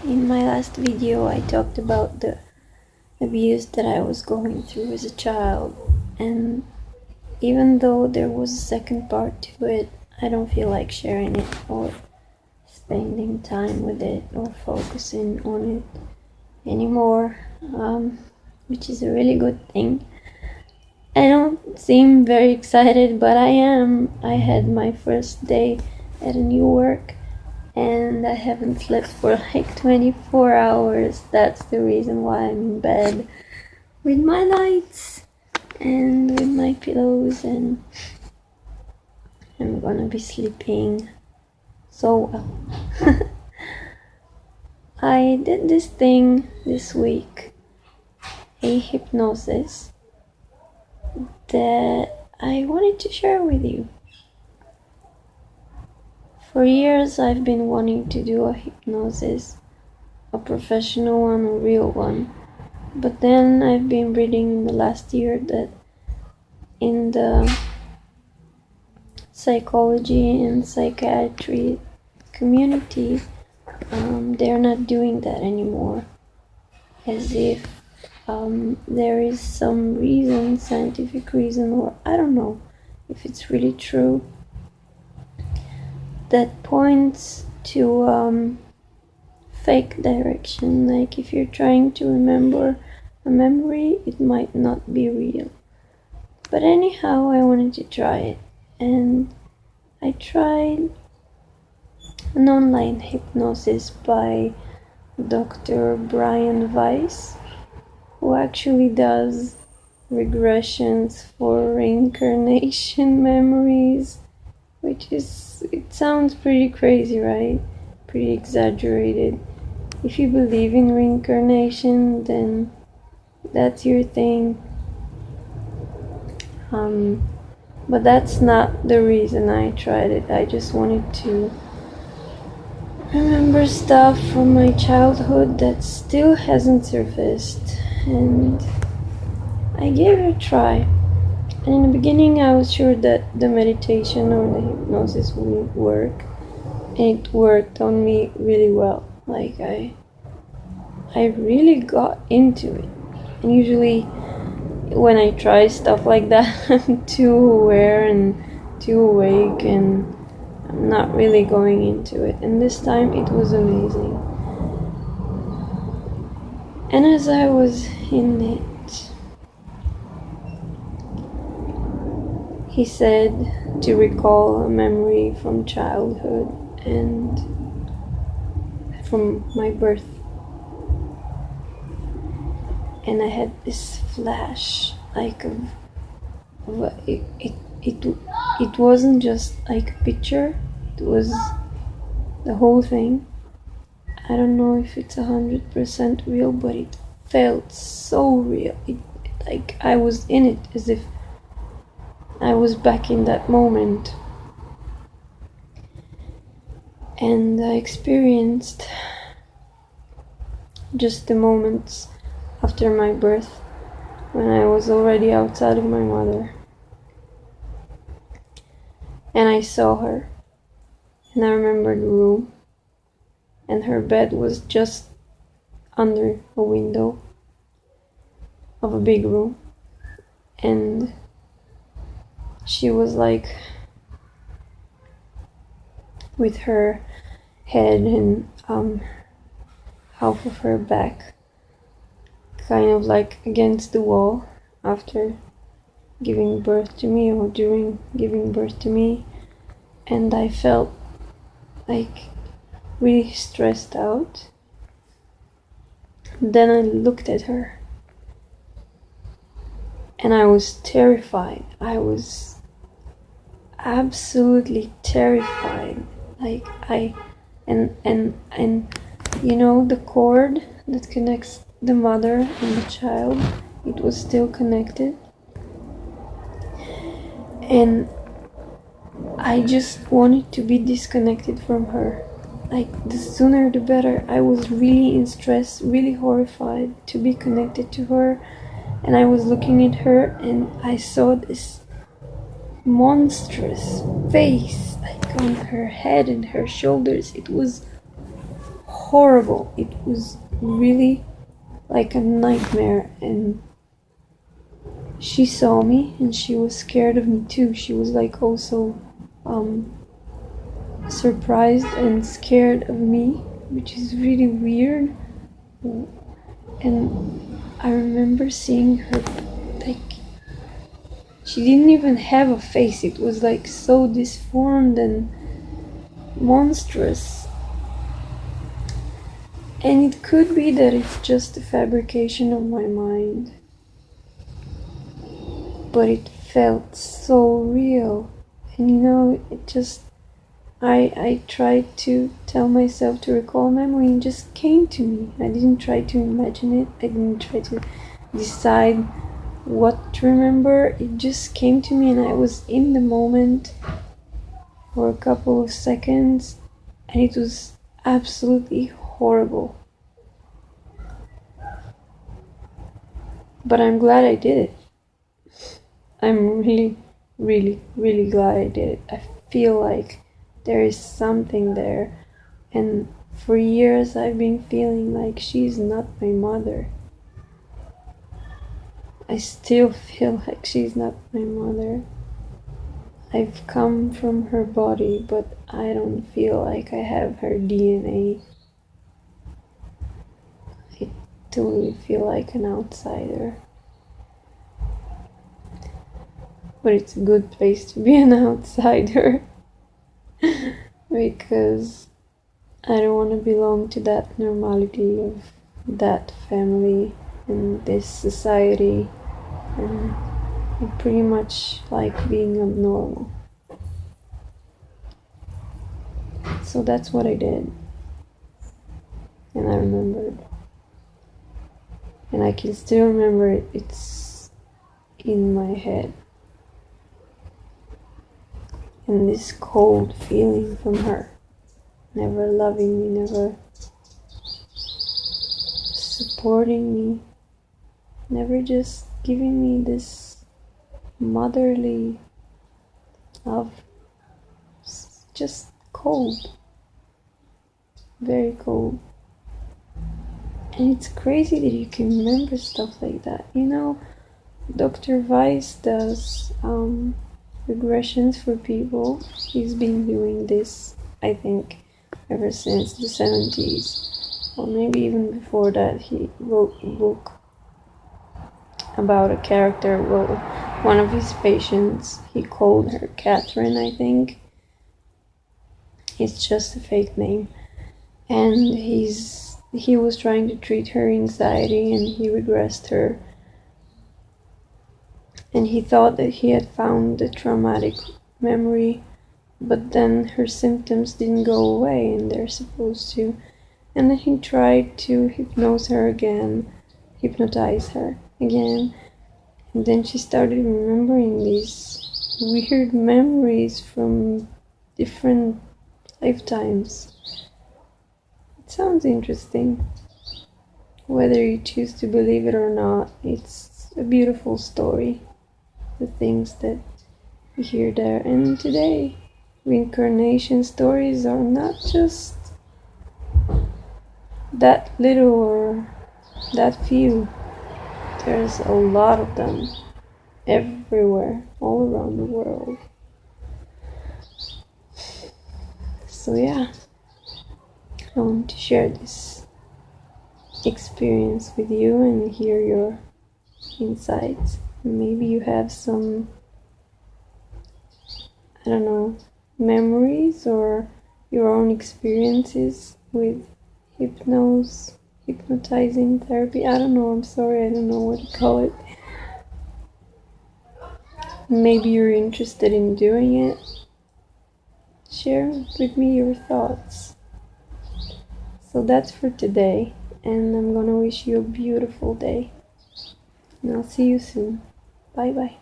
In my last video I talked about the abuse that I was going through as a child, and even though there was a second part to it, I don't feel like sharing it or spending time with it or focusing on it anymore, which is a really good thing. I don't seem very excited, but I am. I had my first day at a new work and I haven't slept for like 24 hours. That's the reason why I'm in bed with my lights and with my pillows, and I'm gonna be sleeping so well. I did this thing this week, a hypnosis, that I wanted to share with you. For years I've been wanting to do a hypnosis, a professional one, a real one. But then I've been reading in the last year that in the psychology and psychiatry community, they're not doing that anymore. As if there is some reason, scientific reason, or I don't know if it's really true, that points to fake direction. Like if you're trying to remember a memory, it might not be real. But anyhow, I wanted to try it, and I tried an online hypnosis by Dr. Weiss, who actually does regressions for reincarnation memories, which is, it sounds pretty crazy, right? Pretty exaggerated. If you believe in reincarnation, then that's your thing. But that's not the reason I tried it. I just wanted to remember stuff from my childhood that still hasn't surfaced, and I gave it a try. And in the beginning I was sure that the meditation or the hypnosis would work, and it worked on me really well. Like I really got into it. And usually when I try stuff like that, I'm too aware and too awake and I'm not really going into it. And this time it was amazing. And as I was in it, he said to recall a memory from childhood and from my birth. And I had this flash, like it wasn't just like a picture, it was the whole thing. I don't know if it's 100% real, but it felt so real. Like I was in it, as if I was back in that moment. And I experienced just the moments after my birth, when I was already outside of my mother. And I saw her, and I remember the room, and her bed was just under a window of a big room, and she was like with her head and half of her back kind of like against the wall after giving birth to me, or during giving birth to me. And I felt like really stressed out. Then I looked at her and I was terrified. I was absolutely terrified. Like and you know, the cord that connects the mother and the child, it was still connected. And I just wanted to be disconnected from her. Like the sooner the better. I was really in stress, really horrified to be connected to her. And I was looking at her and I saw this monstrous face, like on her head and her shoulders. It was horrible. It was really like a nightmare, and she saw me and she was scared of me too. She was like also surprised and scared of me, which is really weird. And I remember seeing her, like, she didn't even have a face. It was like so disformed and monstrous. And it could be that it's just a fabrication of my mind, but it felt so real. And you know, it just, I tried to tell myself to recall memory, and it just came to me. I didn't try to imagine it. I didn't try to decide what to remember. It just came to me, and I was in the moment for a couple of seconds, and it was absolutely horrible. But I'm glad I did it. I'm really, really, really glad I did it. I feel like there is something there, and for years I've been feeling like she's not my mother. I still feel like she's not my mother. I've come from her body, but I don't feel like I have her DNA. I totally feel like an outsider. But it's a good place to be an outsider. Because I don't want to belong to that normality of that family and this society, and I pretty much like being abnormal. So that's what I did, and I remembered, and I can still remember it. It's in my head. And this cold feeling from her, never loving me, never supporting me, never just giving me this motherly love. It's just cold, very cold. And it's crazy that you can remember stuff like that. You know, Dr. Weiss does regressions for people. He's been doing this, I think, ever since the 70s, or maybe even before that. He wrote a book about a character. Well, one of his patients, he called her Catherine, I think. It's just a fake name. And he was trying to treat her anxiety, and he regressed her. And he thought that he had found the traumatic memory, but then her symptoms didn't go away, and they're supposed to. And then he tried to hypnotize her again, and then she started remembering these weird memories from different lifetimes. It sounds interesting. Whether you choose to believe it or not, it's a beautiful story. The things that you hear there. And today, reincarnation stories are not just that little or that few. There's a lot of them everywhere, all around the world. So yeah, I want to share this experience with you and hear your insights. Maybe you have some, I don't know, memories or your own experiences with hypnotizing therapy. I don't know, I'm sorry, I don't know what to call it. Maybe you're interested in doing it. Share with me your thoughts. So that's for today, and I'm gonna wish you a beautiful day. And I'll see you soon. Bye bye.